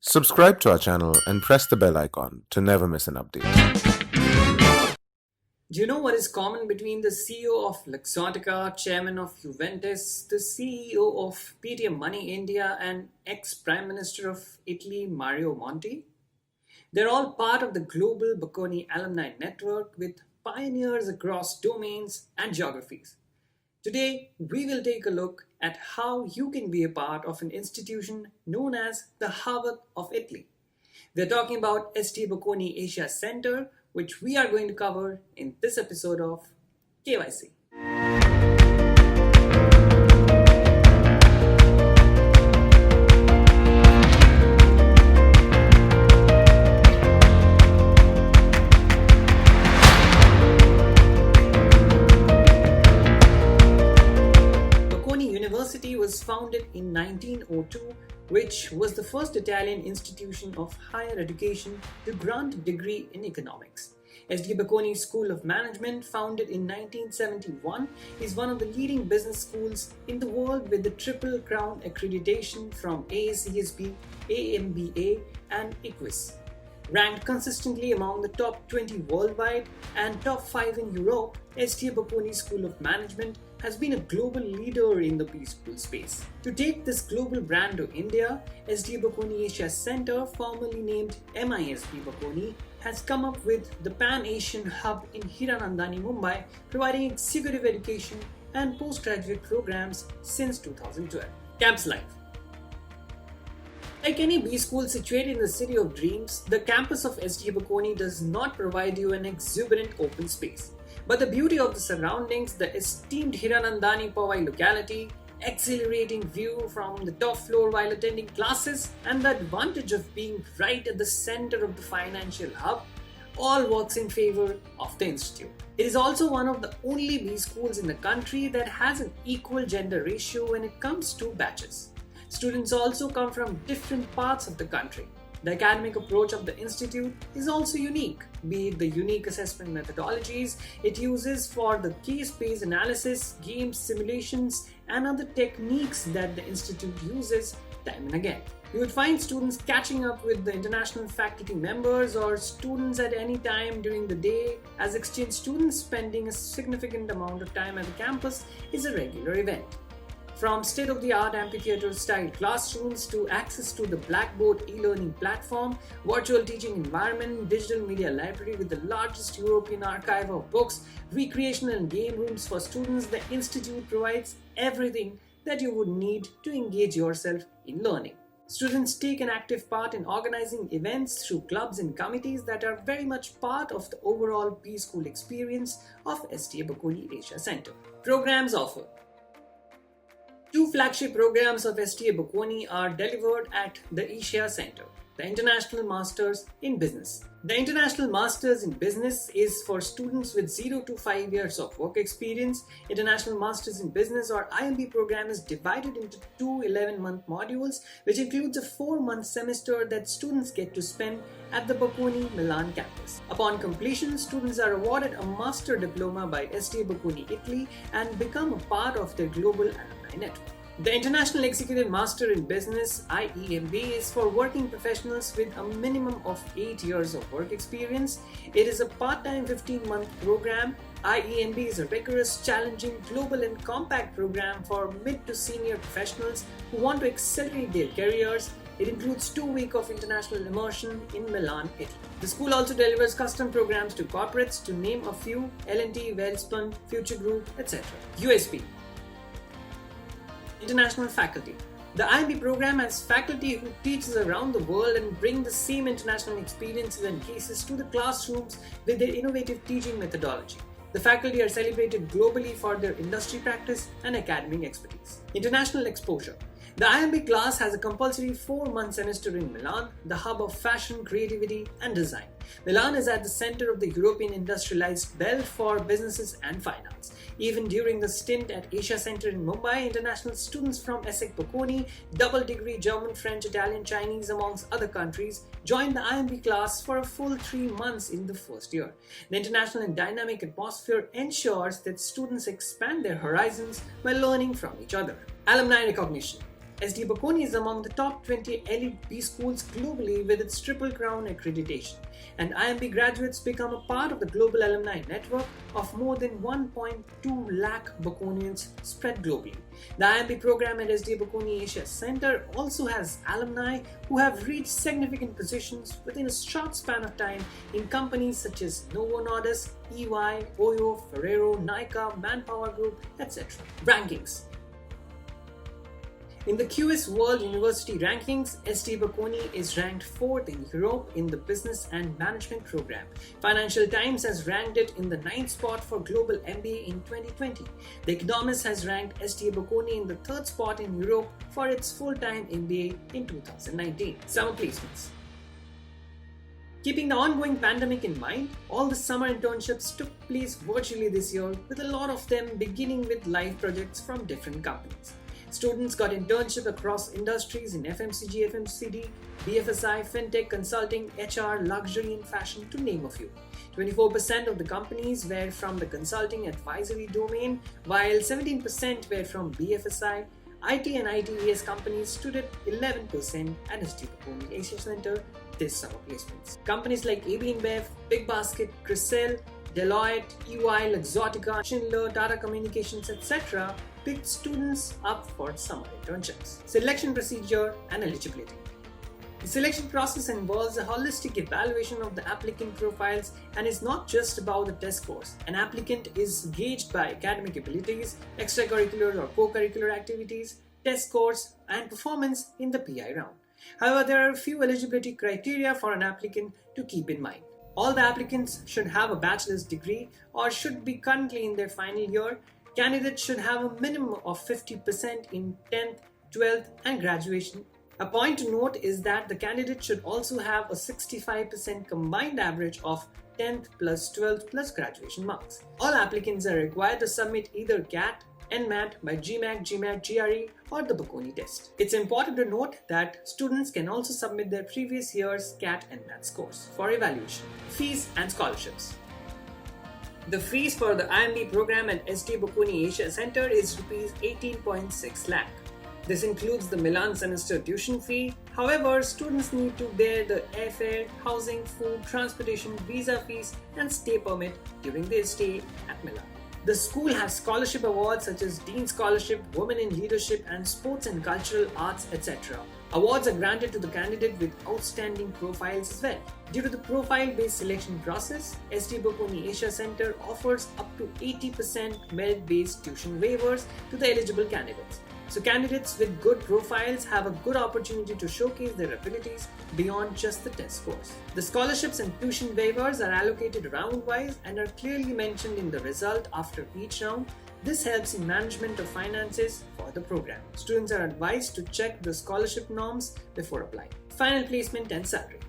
Subscribe to our channel and press the bell icon to never miss an update. Do you know what is common between the CEO of Luxottica, chairman of Juventus, the CEO of Paytm Money India, and ex-Prime Minister of Italy, Mario Monti? They're all part of the global Bocconi alumni network with pioneers across domains and geographies. Today, we will take a look at how you can be a part of an institution known as the Harvard of Italy. We're talking about ST Bocconi Asia Center, which we are going to cover in this episode of KYC. Bocconi University was founded in 1902, which was the first Italian institution of higher education to grant a degree in economics. SD Bocconi School of Management, founded in 1971, is one of the leading business schools in the world with the Triple Crown accreditation from AACSB, AMBA, and IQUIS. Ranked consistently among the top 20 worldwide and top 5 in Europe, ST Bocconi School of Management has been a global leader in the B-School space. To take this global brand to India, ST Bocconi Asia Center, formerly named MISB Bocconi, has come up with the Pan-Asian Hub in Hiranandani, Mumbai, providing executive education and postgraduate programs since 2012. Campus life. Like any B-School situated in the city of dreams, the campus of ST Bocconi does not provide you an exuberant open space. But the beauty of the surroundings, the esteemed Hiranandani Powai locality, exhilarating view from the top floor while attending classes, and the advantage of being right at the center of the financial hub all works in favor of the institute. It is also one of the only B schools in the country that has an equal gender ratio when it comes to batches. Students also come from different parts of the country. The academic approach of the institute is also unique, be it the unique assessment methodologies it uses for the case-based analysis, games, simulations, and other techniques that the institute uses time and again. You would find students catching up with the international faculty members or students at any time during the day, as exchange students spending a significant amount of time at the campus is a regular event. From state-of-the-art amphitheater-style classrooms to access to the Blackboard e-learning platform, virtual teaching environment, digital media library with the largest European archive of books, recreational and game rooms for students, the Institute provides everything that you would need to engage yourself in learning. Students take an active part in organizing events through clubs and committees that are very much part of the overall B-School experience of ST Bocconi Asia Center. Programs offered. Two flagship programs of ST Bocconi are delivered at the Asia Center. The International Masters in Business. The International Masters in Business is for students with 0 to 5 years of work experience. International Masters in Business or IMB program is divided into two 11-month modules, which includes a 4-month semester that students get to spend at the Bocconi Milan campus. Upon completion, students are awarded a master diploma by ST Bocconi Italy and become a part of their global alumni network. The International Executive Master in Business IEMB is for working professionals with a minimum of 8 years of work experience. It is a part-time 15-month program. IEMB is a rigorous, challenging, global and compact program for mid to senior professionals who want to accelerate their careers. It includes 2 weeks of international immersion in Milan, Italy. The school also delivers custom programs to corporates, to name a few: L&T, Wellspun, Future Group, etc. USP. International faculty. The IMB program has faculty who teaches around the world and bring the same international experiences and cases to the classrooms with their innovative teaching methodology. The faculty are celebrated globally for their industry practice and academic expertise. International exposure. The IMB class has a compulsory 4-month semester in Milan, the hub of fashion, creativity, and design. Milan is at the center of the European industrialized belt for businesses and finance. Even during the stint at Asia Center in Mumbai, international students from ST Bocconi, double degree German, French, Italian, Chinese, amongst other countries, joined the IMB class for a full 3 months in the first year. The international and dynamic atmosphere ensures that students expand their horizons by learning from each other. Alumni recognition. SD Bocconi is among the top 20 elite B schools globally with its Triple Crown accreditation, and IMB graduates become a part of the global alumni network of more than 1.2 lakh Bocconians spread globally. The IMB program at SD Bocconi Asia Center also has alumni who have reached significant positions within a short span of time in companies such as Novo Nordisk, EY, Oyo, Ferrero, Nykaa, Manpower Group, etc. Rankings. In the QS World University Rankings, SD Bocconi is ranked 4th in Europe in the Business and Management program. Financial Times has ranked it in the 9th spot for Global MBA in 2020. The Economist has ranked SD Bocconi in the 3rd spot in Europe for its full-time MBA in 2019. Summer placements. Keeping the ongoing pandemic in mind, all the summer internships took place virtually this year, with a lot of them beginning with live projects from different companies. Students got internship across industries in FMCG, FMCD, BFSI, FinTech, consulting, HR, luxury and fashion, to name a few. 24% of the companies were from the consulting advisory domain, while 17% were from BFSI. IT and ITES companies stood at 11% at SD Bocconi Asia Center this summer placements. Companies like AB InBev, Big Basket, Crisel, Deloitte, EY, Luxottica, Schindler, Tata Communications, etc. picked students up for summer internships. Selection procedure and eligibility. The selection process involves a holistic evaluation of the applicant profiles and is not just about the test scores. An applicant is gauged by academic abilities, extracurricular or co-curricular activities, test scores, and performance in the PI round. However, there are a few eligibility criteria for an applicant to keep in mind. All the applicants should have a bachelor's degree or should be currently in their final year. Candidates should have a minimum of 50% in 10th, 12th, and graduation. A point to note is that the candidate should also have a 65% combined average of 10th plus 12th plus graduation marks. All applicants are required to submit either CAT, NMAT by GMAT, GRE, or the Bocconi test. It's important to note that students can also submit their previous year's CAT and MAT scores for evaluation. Fees and scholarships. The fees for the IMB program at SD Bocconi Asia Center is Rs 18.6 lakh. This includes the Milan semester tuition fee. However, students need to bear the airfare, housing, food, transportation, visa fees, and stay permit during their stay at Milan. The school has scholarship awards such as Dean Scholarship, Women in Leadership, and Sports and Cultural Arts, etc. Awards are granted to the candidate with outstanding profiles as well. Due to the profile-based selection process, SD Bocconi Asia Center offers up to 80% merit-based tuition waivers to the eligible candidates. So candidates with good profiles have a good opportunity to showcase their abilities beyond just the test scores. The scholarships and tuition waivers are allocated round-wise and are clearly mentioned in the result after each round. This helps in management of finances for the program. Students are advised to check the scholarship norms before applying. Final placement and salary.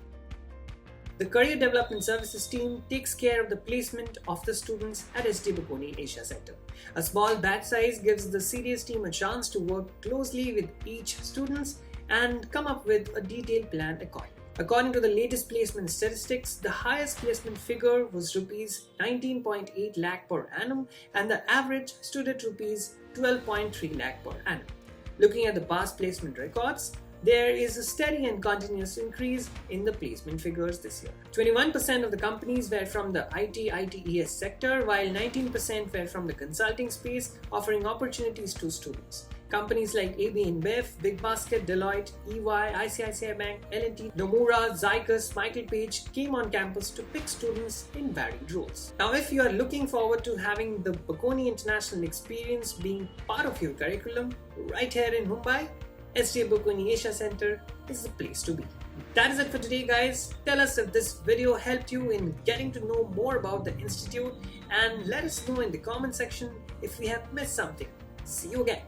The Career Development Services team takes care of the placement of the students at SD Bocconi Asia Center. A small batch size gives the CDS team a chance to work closely with each student and come up with a detailed plan accordingly. According to the latest placement statistics, the highest placement figure was Rs 19.8 lakh per annum and the average stood at Rs 12.3 lakh per annum. Looking at the past placement records, there is a steady and continuous increase in the placement figures this year. 21% of the companies were from the IT/ITES sector, while 19% were from the consulting space, offering opportunities to students. Companies like AB InBev, Big Basket, Deloitte, EY, ICICI Bank, L&T, Nomura, Zycus, Michael Page came on campus to pick students in varied roles. Now, if you are looking forward to having the Bocconi International experience being part of your curriculum right here in Mumbai, SD Bocconi Asia Center is the place to be. That is it for today, guys. Tell us if this video helped you in getting to know more about the institute and let us know in the comment section if we have missed something. See you again.